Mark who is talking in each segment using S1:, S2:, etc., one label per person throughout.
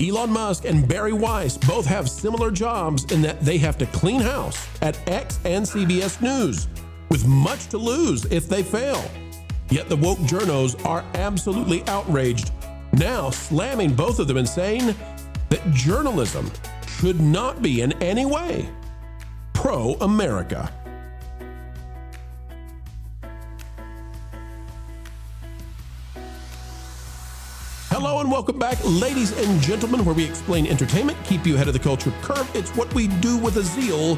S1: Elon Musk and Bari Weiss both have similar jobs in that they have to clean house at X and CBS News, with much to lose if they fail. Yet the woke journos are absolutely outraged, now slamming both of them and saying that journalism should not be in any way pro-America. Hello and welcome back, ladies and gentlemen, where we explain entertainment, keep you ahead of the culture curve. It's what we do with a zeal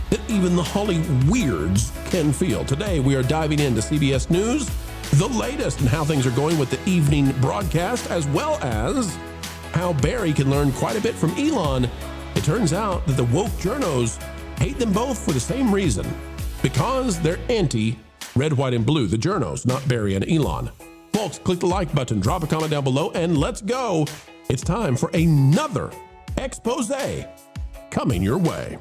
S1: that even the Holly weirds can feel. Today, we are diving into CBS News, the latest and how things are going with the evening broadcast, as well as how Bari can learn quite a bit from Elon. It turns out that the woke journos hate them both for the same reason, because they're anti-red, white, and blue, the journos, not Bari and Elon. Folks, click the like button, drop a comment down below, and let's go. It's time for another expose coming your way.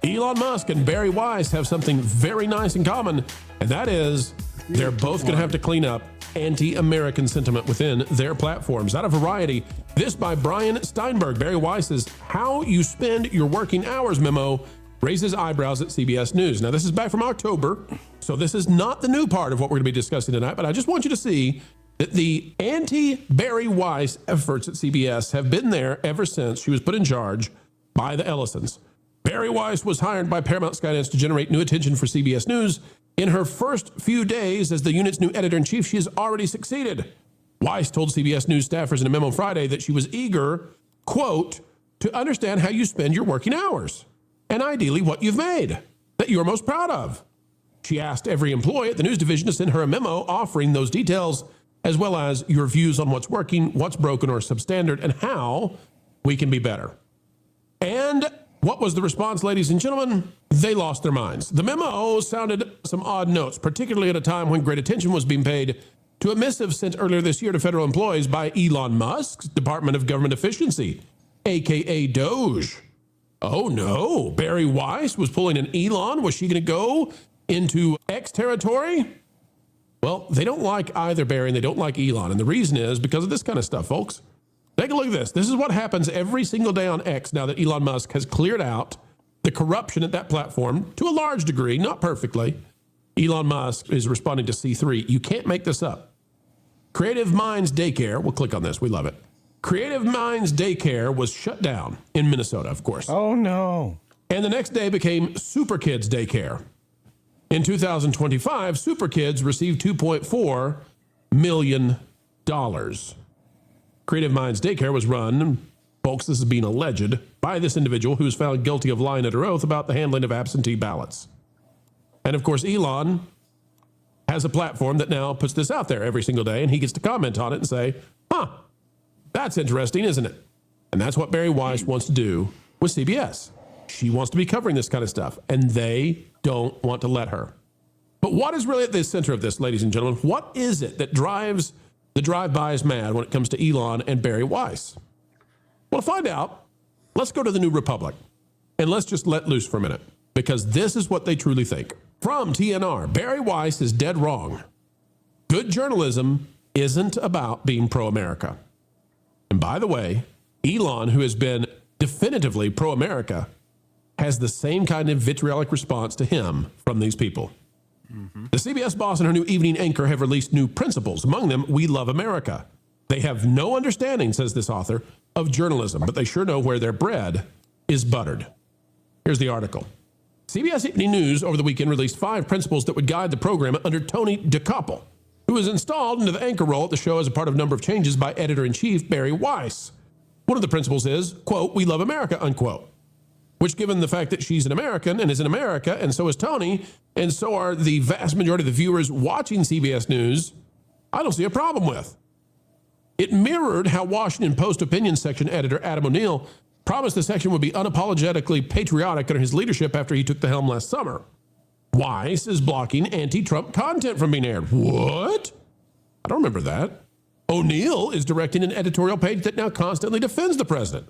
S1: Elon Musk and Bari Weiss have something very nice in common, and that is they're both going to have to clean up anti-American sentiment within their platforms. Out of Variety, this by Brian Steinberg. Bari Weiss's How You Spend Your Working Hours memo raises eyebrows at CBS News. Now, this is back from October, so this is not the new part of what we're going to be discussing tonight, but I just want you to see that the anti-Bari Weiss efforts at CBS have been there ever since she was put in charge by the Ellisons. Bari Weiss was hired by Paramount Skydance to generate new attention for CBS News. In her first few days as the unit's new editor-in-chief, she has already succeeded. Weiss told CBS News staffers in a memo Friday that she was eager, quote, to understand how you spend your working hours, and ideally what you've made that you're most proud of. She asked every employee at the news division to send her a memo offering those details, as well as your views on what's working, what's broken or substandard, and how we can be better. And what was the response, ladies and gentlemen? They lost their minds. The memo sounded some odd notes, particularly at a time when great attention was being paid to a missive sent earlier this year to federal employees by Elon Musk's Department of Government Efficiency, aka DOGE. Oh no, Bari Weiss was pulling an Elon. Was she going to go into X territory? Well, they don't like either Bari and they don't like Elon. And the reason is because of this kind of stuff, folks. Take a look at this. This is what happens every single day on X now that Elon Musk has cleared out the corruption at that platform to a large degree, not perfectly. Elon Musk is responding to C3. You can't make this up. Creative Minds Daycare, we'll click on this. We love it. Creative Minds Daycare was shut down in Minnesota, of course.
S2: Oh, no.
S1: And the next day became Super Kids Daycare. In 2025, Super Kids received $2.4 million. Creative Minds Daycare was run, folks, this is being alleged, by this individual who was found guilty of lying under oath about the handling of absentee ballots. And of course, Elon has a platform that now puts this out there every single day, and he gets to comment on it and say, that's interesting, isn't it? And that's what Bari Weiss wants to do with CBS. She wants to be covering this kind of stuff, and they don't want to let her. But what is really at the center of this, ladies and gentlemen? What is it that drives the drive-bys mad when it comes to Elon and Bari Weiss? Well, to find out, let's go to the New Republic, and let's just let loose for a minute, because this is what they truly think. From TNR, Bari Weiss is dead wrong. Good journalism isn't about being pro-America. And by the way, Elon, who has been definitively pro-America, has the same kind of vitriolic response to him from these people. Mm-hmm. The CBS boss and her new evening anchor have released new principles. Among them, We Love America. They have no understanding, says this author, of journalism, but they sure know where their bread is buttered. Here's the article. CBS Evening News over the weekend released 5 principles that would guide the program under Tony DeCoppel, who was installed into the anchor role at the show as a part of a number of changes by editor-in-chief Bari Weiss. One of the principles is, quote, We Love America, unquote, which, given the fact that she's an American and is in America, and so is Tony, and so are the vast majority of the viewers watching CBS News, I don't see a problem with. It mirrored how Washington Post opinion section editor Adam O'Neill promised the section would be unapologetically patriotic under his leadership after he took the helm last summer. Weiss is blocking anti-Trump content from being aired. What? I don't remember that. O'Neill is directing an editorial page that now constantly defends the president,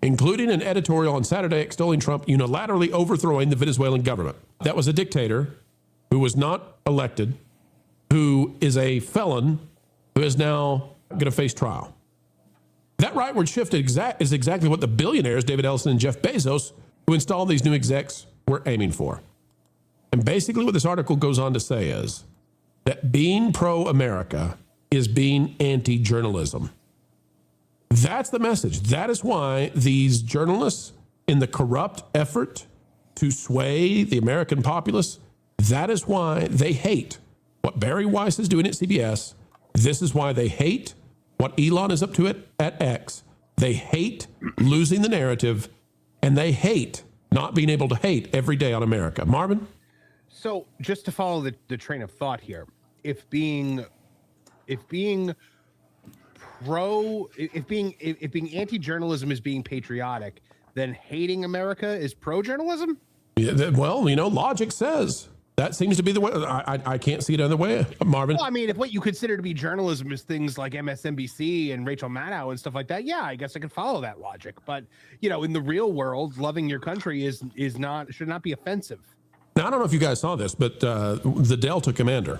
S1: including an editorial on Saturday extolling Trump unilaterally overthrowing the Venezuelan government. That was a dictator who was not elected, who is a felon, who is now going to face trial. That rightward shift is exactly what the billionaires, David Ellison and Jeff Bezos, who installed these new execs, were aiming for. And basically what this article goes on to say is that being pro-America is being anti-journalism. That's the message. That is why these journalists, in the corrupt effort to sway the American populace, that is why they hate what Bari Weiss is doing at CBS. This is why they hate what Elon is up to at X. They hate losing the narrative, and they hate not being able to hate every day on America. Marvin?
S2: So just to follow the train of thought here, if being anti-journalism is being patriotic, then hating America is pro-journalism?
S1: Yeah, well, logic says that seems to be the way. I can't see it other way, Marvin.
S2: Well, I mean, if what you consider to be journalism is things like MSNBC and Rachel Maddow and stuff like that, yeah, I guess I can follow that logic. But in the real world, loving your country should not be offensive.
S1: Now, I don't know if you guys saw this, but the Delta commander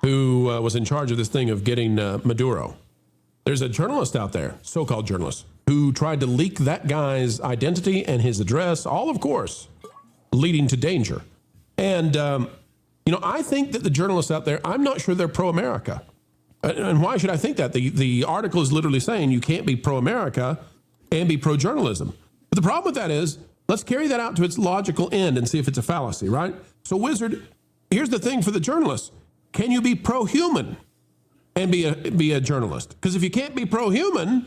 S1: who was in charge of this thing of getting Maduro, there's a journalist out there, so-called journalist, who tried to leak that guy's identity and his address, all, of course, leading to danger. And, I think that the journalists out there, I'm not sure they're pro-America. And why should I think that? The article is literally saying you can't be pro-America and be pro-journalism. But the problem with that is, let's carry that out to its logical end and see if it's a fallacy, right? So, Wizard, here's the thing for the journalists. Can you be pro-human and be a journalist? Because if you can't be pro-human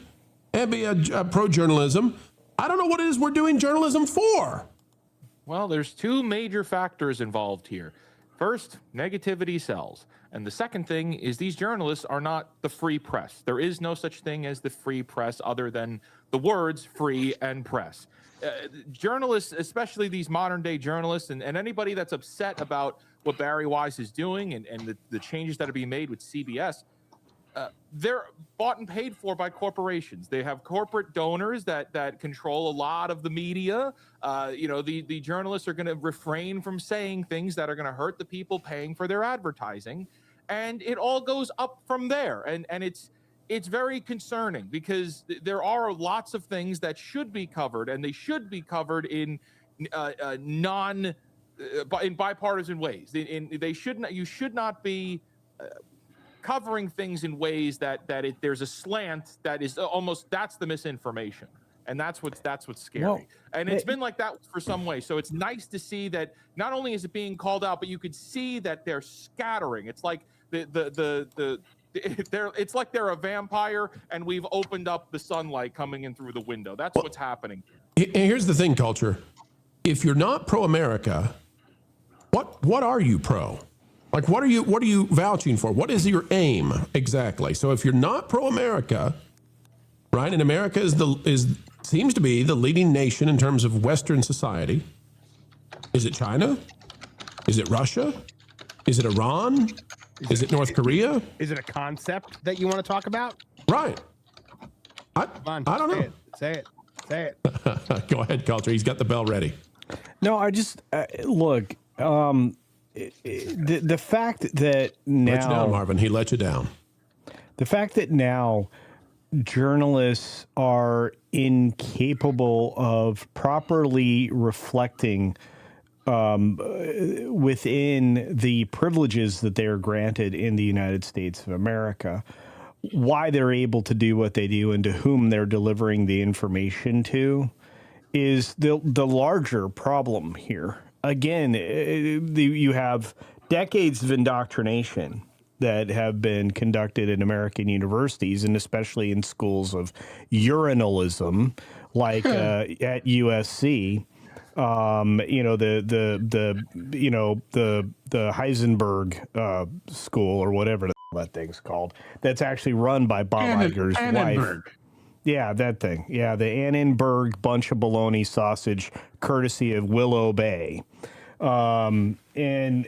S1: and be a pro-journalism, I don't know what it is we're doing journalism for.
S3: Well, there's two major factors involved here. First, negativity sells. And the second thing is these journalists are not the free press. There is no such thing as the free press other than the words free and press. Journalists, especially these modern day journalists and anybody that's upset about what Bari Weiss is doing and the changes that are being made with CBS, they're bought and paid for by corporations. They have corporate donors that control a lot of the media. The journalists are going to refrain from saying things that are going to hurt the people paying for their advertising. And it all goes up from there. And it's very concerning because there are lots of things that should be covered, and they should be covered in bipartisan ways. You should not be covering things in ways that there's a slant that is that's the misinformation, and that's what's scary. Well, and it's been like that for some way. So it's nice to see that not only is it being called out, but you could see that they're scattering. It's like it's like they're a vampire, and we've opened up the sunlight coming in through the window. That's what's happening.
S1: Here's the thing, Culture. If you're not pro-America, what are you pro? Like, what are you vouching for? What is your aim exactly? So if you're not pro-America, right, and America seems to be the leading nation in terms of Western society. Is it China? Is it Russia? Is it Iran? Is it North Korea?
S2: Is it a concept that you want to talk about?
S1: Right. I don't know.
S2: Say it.
S1: Go ahead, Culture. He's got the bell ready.
S4: No, I just look. The fact that now
S1: let you down, Marvin. He let you down.
S4: The fact that now journalists are incapable of properly reflecting within the privileges that they are granted in the United States of America, why they're able to do what they do and to whom they're delivering the information to is the larger problem here. Again, you have decades of indoctrination that have been conducted in American universities and especially in schools of urinalism, like at USC. The Heisenberg school or whatever that thing's called. That's actually run by Bob Iger's wife. Yeah, that thing. Yeah, the Annenberg bunch of bologna sausage, courtesy of Willow Bay. And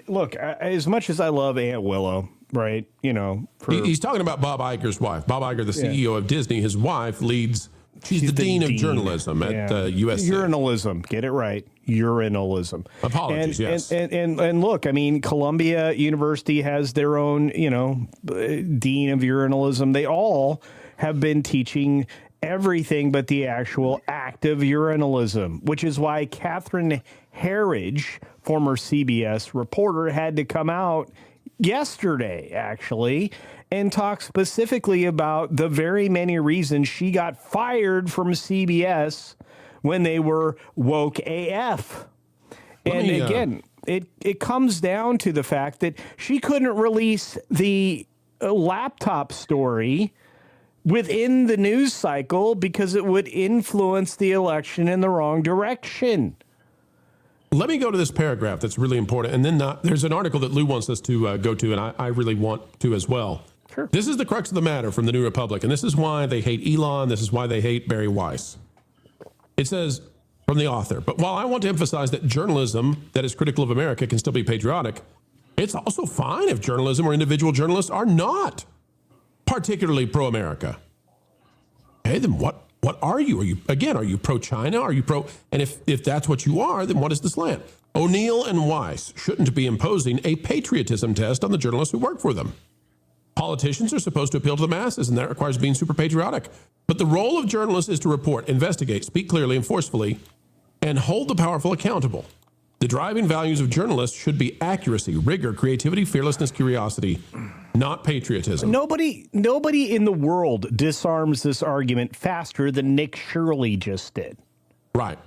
S4: look, as much as I love Aunt Willow, right?
S1: He's talking about Bob Iger's wife. Bob Iger, the CEO of Disney, his wife leads. She's the dean of journalism at USC.
S4: Urinalism, get it right. Urinalism.
S1: Apologies, yes.
S4: And look, I mean, Columbia University has their own, dean of urinalism. They all have been teaching everything but the actual act of urinalism, which is why Catherine Herridge, former CBS reporter, had to come out yesterday, actually, and talk specifically about the very many reasons she got fired from CBS when they were woke AF. And again, it comes down to the fact that she couldn't release the laptop story within the news cycle because it would influence the election in the wrong direction.
S1: Let me go to this paragraph that's really important. And then there's an article that Lou wants us to go to, and I really want to as well.
S4: Sure.
S1: This is the crux of the matter from the New Republic, and this is why they hate Elon. This is why they hate Bari Weiss. It says from the author, but while I want to emphasize that journalism that is critical of America can still be patriotic, it's also fine if journalism or individual journalists are not particularly pro-America. Okay, then what are you? Are you pro-China? Are you pro? And if that's what you are, then what is the slant? O'Neill and Weiss shouldn't be imposing a patriotism test on the journalists who work for them. Politicians are supposed to appeal to the masses, and that requires being super patriotic. But the role of journalists is to report, investigate, speak clearly and forcefully, and hold the powerful accountable. The driving values of journalists should be accuracy, rigor, creativity, fearlessness, curiosity, not patriotism.
S4: Nobody in the world disarms this argument faster than Nick Shirley just did.
S1: Right.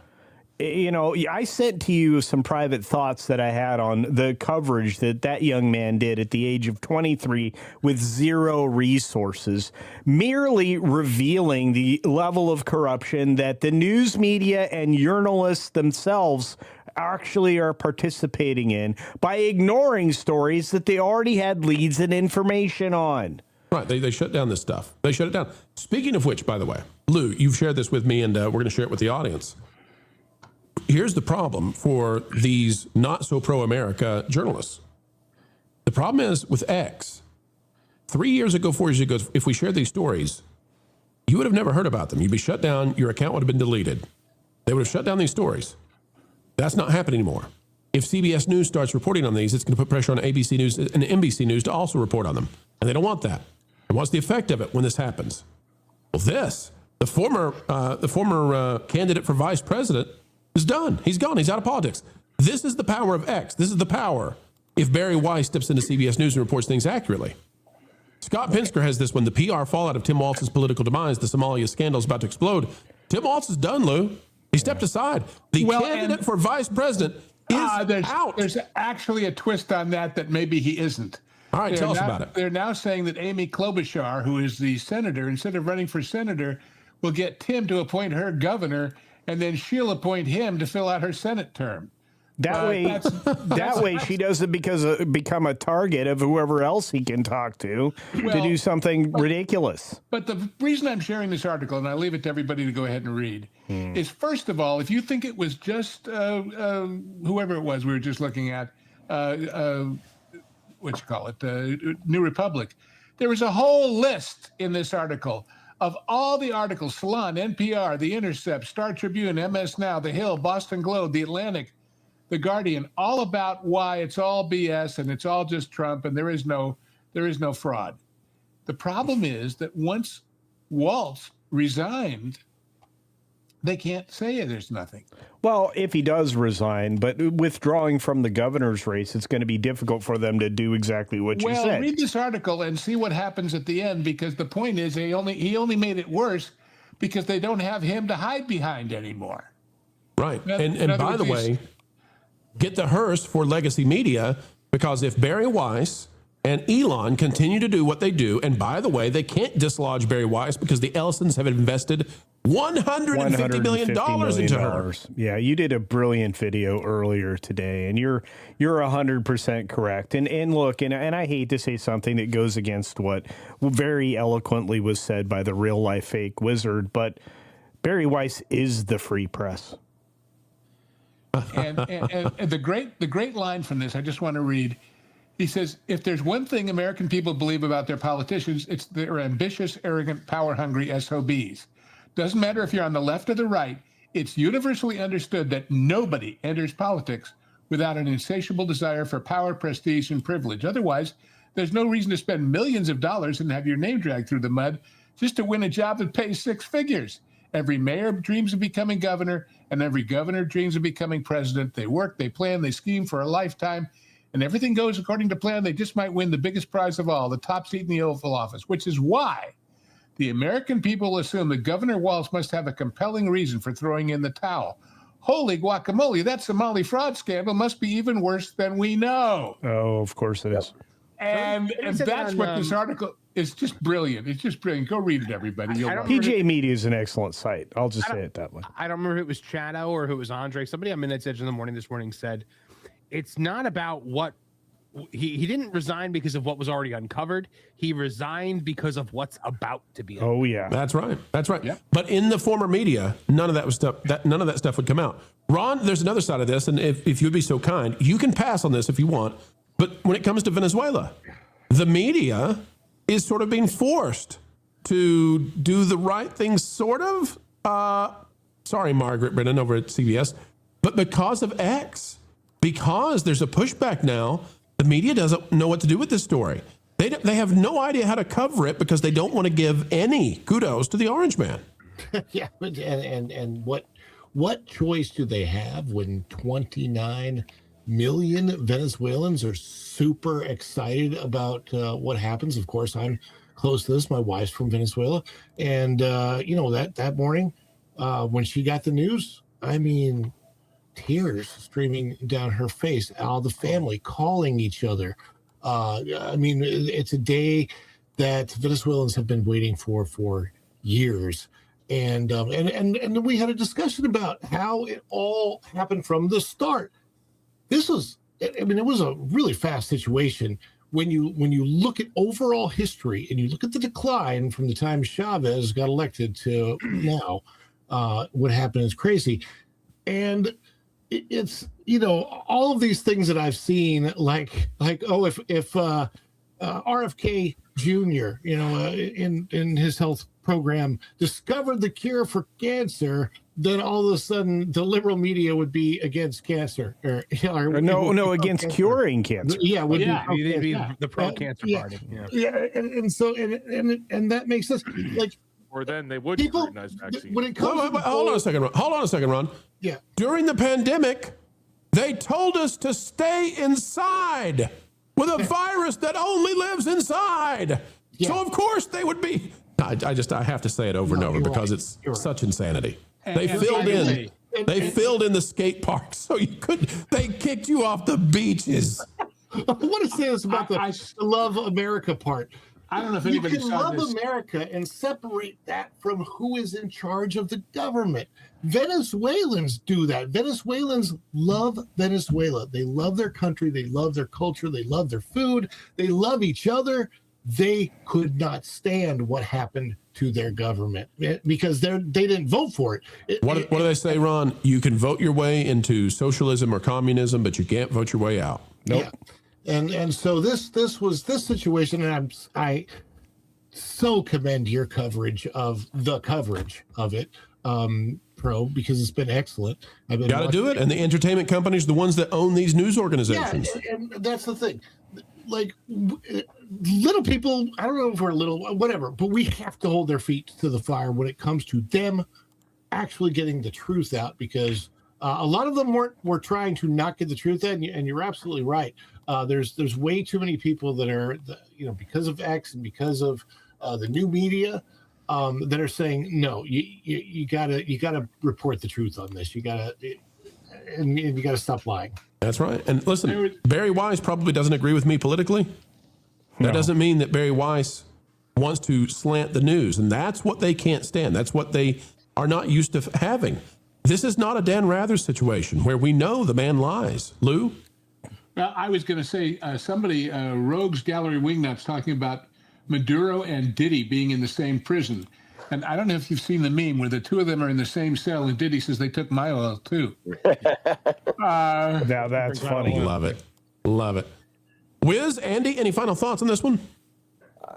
S4: You know, I sent to you some private thoughts that I had on the coverage that young man did at the age of 23 with zero resources, merely revealing the level of corruption that the news media and journalists themselves actually are participating in by ignoring stories that they already had leads and information on.
S1: Right. They shut down this stuff. They shut it down. Speaking of which, by the way, Lou, you've shared this with me, and we're going to share it with the audience. Here's the problem for these not so pro-America journalists. The problem is with X. 3 years ago, 4 years ago, if we shared these stories, you would have never heard about them. You'd be shut down. Your account would have been deleted. They would have shut down these stories. That's not happening anymore. If CBS News starts reporting on these, it's going to put pressure on ABC News and NBC News to also report on them. And they don't want that. And what's the effect of it when this happens? Well, the former candidate for vice president is done. He's gone. He's out of politics. This is the power of X. This is the power if Bari Weiss steps into CBS News and reports things accurately. Scott Pinsker has this one, the PR fallout of Tim Walz's political demise, the Somalia scandal is about to explode. Tim Walz is done, Lou. He stepped aside. The candidate for vice president is out.
S5: There's actually a twist on that maybe he isn't.
S1: All right, tell us about it.
S5: They're now saying that Amy Klobuchar, who is the senator, instead of running for senator, will get Tim to appoint her governor, and then she'll appoint him to fill out her Senate term.
S4: That way she doesn't become a target of whoever else he can talk to do something ridiculous.
S5: But the reason I'm sharing this article, and I leave it to everybody to go ahead and read, is first of all, if you think it was just whoever it was we were just looking at, New Republic, there was a whole list in this article of all the articles, Salon, NPR, The Intercept, Star Tribune, MS Now, The Hill, Boston Globe, The Atlantic, The Guardian, all about why it's all BS and it's all just Trump and there is no fraud. The problem is that once Waltz resigned, they can't say there's nothing.
S4: Well, if he does resign, but withdrawing from the governor's race, it's going to be difficult for them to do exactly what you said.
S5: Well, read this article and see what happens at the end, because the point is he only made it worse because they don't have him to hide behind anymore.
S1: Right. And by the way, get the hearse for legacy media, because if Bari Weiss and Elon continue to do what they do, and by the way, they can't dislodge Bari Weiss because the Ellisons have invested $150 million into her.
S4: Yeah, you did a brilliant video earlier today, and you're 100% correct. And look, and I hate to say something that goes against what very eloquently was said by the real life fake wizard, but Bari Weiss is the free press.
S5: And the great line from this, I just want to read. He says, if there's one thing American people believe about their politicians, it's they're ambitious, arrogant, power-hungry SOBs. Doesn't matter if you're on the left or the right, it's universally understood that nobody enters politics without an insatiable desire for power, prestige, and privilege. Otherwise, there's no reason to spend millions of dollars and have your name dragged through the mud just to win a job that pays six figures. Every mayor dreams of becoming governor, and every governor dreams of becoming president. They work, they plan, they scheme for a lifetime, and everything goes according to plan. They just might win the biggest prize of all, the top seat in the Oval Office, which is why the American people assume that Governor Walz must have a compelling reason for throwing in the towel. Holy guacamole, that Somali fraud scandal must be even worse than we know.
S4: Oh, of course it is.
S5: And that's what this article is. Just brilliant. It's just brilliant. Go read it, everybody.
S4: PJ Media is an excellent site. I'll just say it that way.
S2: I don't remember if it was Chado or if it was Andre. Somebody on Minute's Edge in the morning this morning said, it's not about what he didn't resign because of what was already uncovered. He resigned because of what's about to be uncovered.
S4: Oh yeah,
S1: that's right. That's right.
S5: Yep.
S1: But in the former media, none of that was stuff. None of that stuff would come out. Ron, there's another side of this, and if you'd be so kind, you can pass on this if you want. But when it comes to Venezuela, the media is sort of being forced to do the right thing, sort of. Sorry, Margaret Brennan over at CBS, but because of X, because there's a pushback now. The media doesn't know what to do with this story. They have no idea how to cover it because they don't want to give any kudos to the Orange Man.
S6: Yeah, and what choice do they have when 29 million Venezuelans are super excited about what happens? Of course, I'm close to this. My wife's from Venezuela, and that morning when she got the news, I mean, tears streaming down her face, all the family calling each other. I mean, it's a day that Venezuelans have been waiting for years. And we had a discussion about how it all happened from the start. It was a really fast situation. When you look at overall history and you look at the decline from the time Chavez got elected to now, what happened is crazy. And it's all of these things that I've seen, like if RFK Jr. In his health program discovered the cure for cancer, then all of a sudden the liberal media would be against cancer or
S4: against curing cancer.
S2: It'd be the pro-cancer party.
S5: And that makes sense. Like,
S3: or then they would scrutinize vaccines.
S5: When it comes
S1: hold on a second, Ron.
S5: Yeah.
S1: During the pandemic, they told us to stay inside with a virus that only lives inside. Yeah. So of course they would be. I have to say it over and over because it's such insanity. They filled in the skate parks so you couldn't. They kicked you off the beaches.
S6: I want to say this about the love America part.
S5: I don't know if anybody saw this.
S6: You can love America and separate that from who is in charge of the government. Venezuelans do that. Venezuelans love Venezuela. They love their country. They love their culture. They love their food. They love each other. They could not stand what happened to their government because they didn't vote for it.
S1: What do they say, Ron? You can vote your way into socialism or communism, but you can't vote your way out.
S6: Nope. Yeah. And so this situation, and I so commend your coverage of it, Pro, because it's been excellent. I've been
S1: got to do it, and the entertainment companies, the ones that own these news organizations.
S6: Yeah, and that's the thing. Like little people, I don't know if we're little, whatever, but we have to hold their feet to the fire when it comes to them actually getting the truth out, because a lot of them were trying to not get the truth out, and you're absolutely right. There's way too many people that are, because of X and because of the new media, that are saying no. You gotta report the truth on this. You gotta stop lying.
S1: That's right. And listen, Barry Weiss probably doesn't agree with me politically. That doesn't mean that Barry Weiss wants to slant the news, and that's what they can't stand. That's what they are not used to having. This is not a Dan Rather situation where we know the man lies. Lou?
S5: Well, I was going to say somebody, Rogues Gallery Wingnuts, talking about Maduro and Diddy being in the same prison. And I don't know if you've seen the meme where the two of them are in the same cell and Diddy says they took my oil too.
S4: Now that's funny.
S1: Love it. Love it. Wiz, Andy, any final thoughts on this one?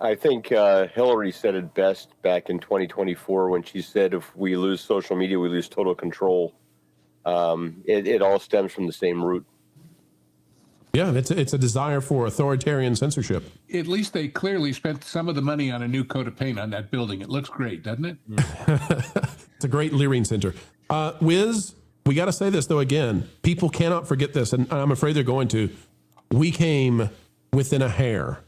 S7: I think Hillary said it best back in 2024 when she said, if we lose social media, we lose total control. It all stems from the same root.
S1: Yeah, it's a desire for authoritarian censorship.
S5: At least they clearly spent some of the money on a new coat of paint on that building. It looks great, doesn't it?
S1: It's a great Leering Center. Wiz, we got to say this, though, again. People cannot forget this, and I'm afraid they're going to. We came within a hair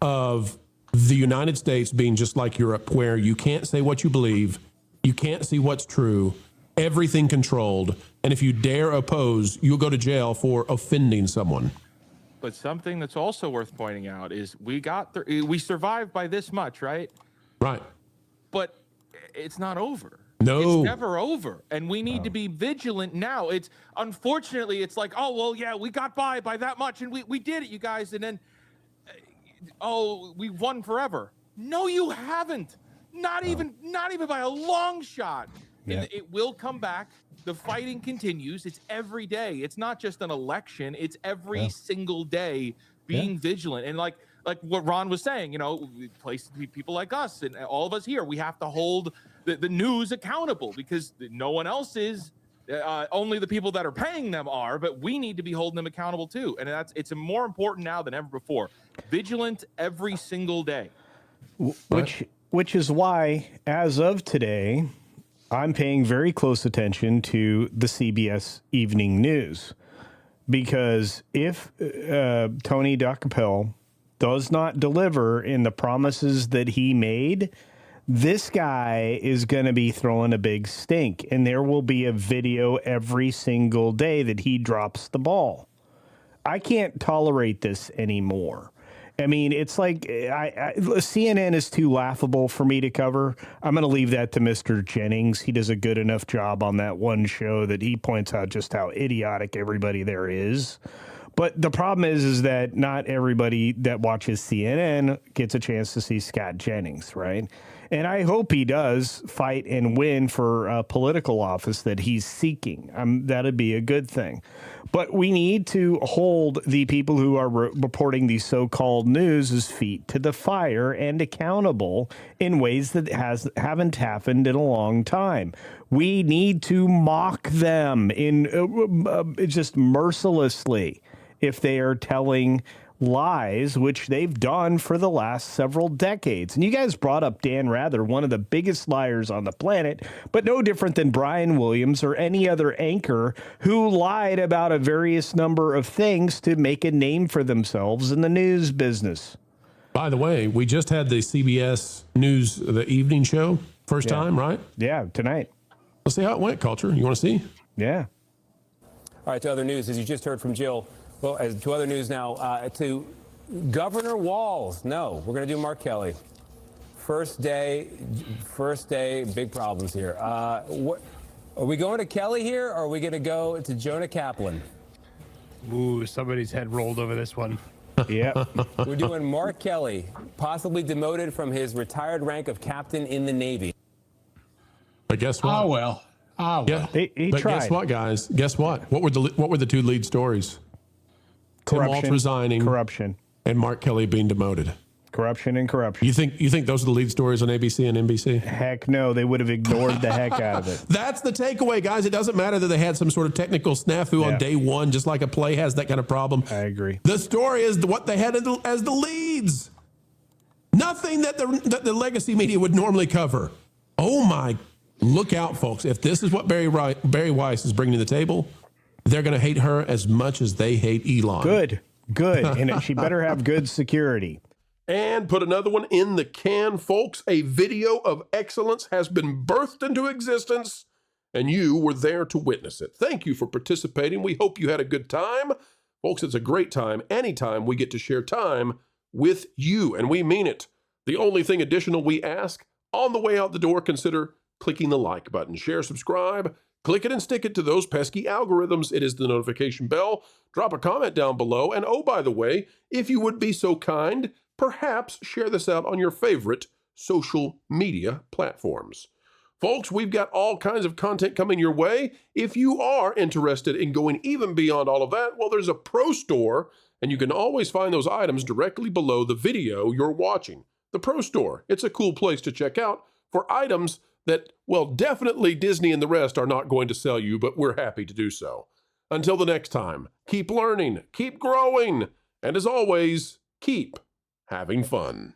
S1: of the United States being just like Europe, where you can't say what you believe, you can't see what's true, everything controlled, and if you dare oppose, you'll go to jail for offending someone.
S3: But something that's also worth pointing out is we survived by this much, right?
S1: Right.
S3: But it's not over.
S1: No.
S3: It's never over. And we need to be vigilant now. It's unfortunately, it's like, oh, well, yeah, we got by that much and we did it, you guys. And then, we won forever. No, you haven't. Not even by a long shot.
S4: Yeah.
S3: It will come back. The fighting continues. It's every day. It's not just an election. It's every single day being vigilant. And like what Ron was saying, people like us and all of us here, we have to hold the news accountable because no one else is. Only the people that are paying them are, but we need to be holding them accountable too. And it's more important now than ever before. Vigilant every single day.
S4: Which is why, as of today, I'm paying very close attention to the CBS evening news, because if Tony Duckapel does not deliver in the promises that he made, this guy is going to be throwing a big stink, and there will be a video every single day that he drops the ball. I can't tolerate this anymore. I mean, it's like CNN is too laughable for me to cover. I'm going to leave that to Mr. Jennings. He does a good enough job on that one show that he points out just how idiotic everybody there is. But the problem is that not everybody that watches CNN gets a chance to see Scott Jennings, right? And I hope he does fight and win for a political office that he's seeking. That'd be a good thing. But we need to hold the people who are reporting these so-called news' feet to the fire and accountable in ways that haven't happened in a long time. We need to mock them just mercilessly if they are telling lies, which they've done for the last several decades. And you guys brought up Dan Rather, one of the biggest liars on the planet, but no different than Brian Williams or any other anchor who lied about a various number of things to make a name for themselves in the news business.
S1: By the way, we just had the CBS News, the evening show, first time, right?
S4: Yeah, tonight.
S1: Let's see how it went, Culture. You want to see?
S4: Yeah.
S8: All right, to other news, as you just heard from Jill. Well, to other news now, to Governor Walz. No, we're going to do Mark Kelly. First day, big problems here. What, are we going to Kelly here, or are we going to go to Jonah Kaplan?
S2: Ooh, somebody's head rolled over this one.
S4: Yeah.
S8: We're doing Mark Kelly, possibly demoted from his retired rank of captain in the Navy.
S1: But guess what?
S5: Oh, well.
S1: Yeah,
S4: He
S1: but
S4: tried.
S1: guess what, guys? Guess what? What were the two lead stories? Tim Walz resigning,
S4: corruption,
S1: and Mark Kelly being demoted.
S4: Corruption and corruption.
S1: You think those are the lead stories on ABC and NBC?
S4: Heck no, they would have ignored the heck out of it.
S1: That's the takeaway, guys. It doesn't matter that they had some sort of technical snafu on day one, just like a play has that kind of problem.
S4: I agree.
S1: The story is what they had as the leads. Nothing that the legacy media would normally cover. Oh my, look out, folks. If this is what Bari Weiss is bringing to the table, they're going to hate her as much as they hate Elon.
S4: Good. And she better have good security.
S1: And put another one in the can, folks. A video of excellence has been birthed into existence, and you were there to witness it. Thank you for participating. We hope you had a good time. Folks, it's a great time anytime we get to share time with you, and we mean it. The only thing additional we ask, on the way out the door, consider clicking the like button. Share, subscribe, click it and stick it to those pesky algorithms. It is the notification bell. Drop a comment down below. And oh, by the way, if you would be so kind, perhaps share this out on your favorite social media platforms. Folks, we've got all kinds of content coming your way. If you are interested in going even beyond all of that, well, there's a Pro Store, and you can always find those items directly below the video you're watching. The Pro Store, it's a cool place to check out for items that, well, definitely Disney and the rest are not going to sell you, but we're happy to do so. Until the next time, keep learning, keep growing, and as always, keep having fun.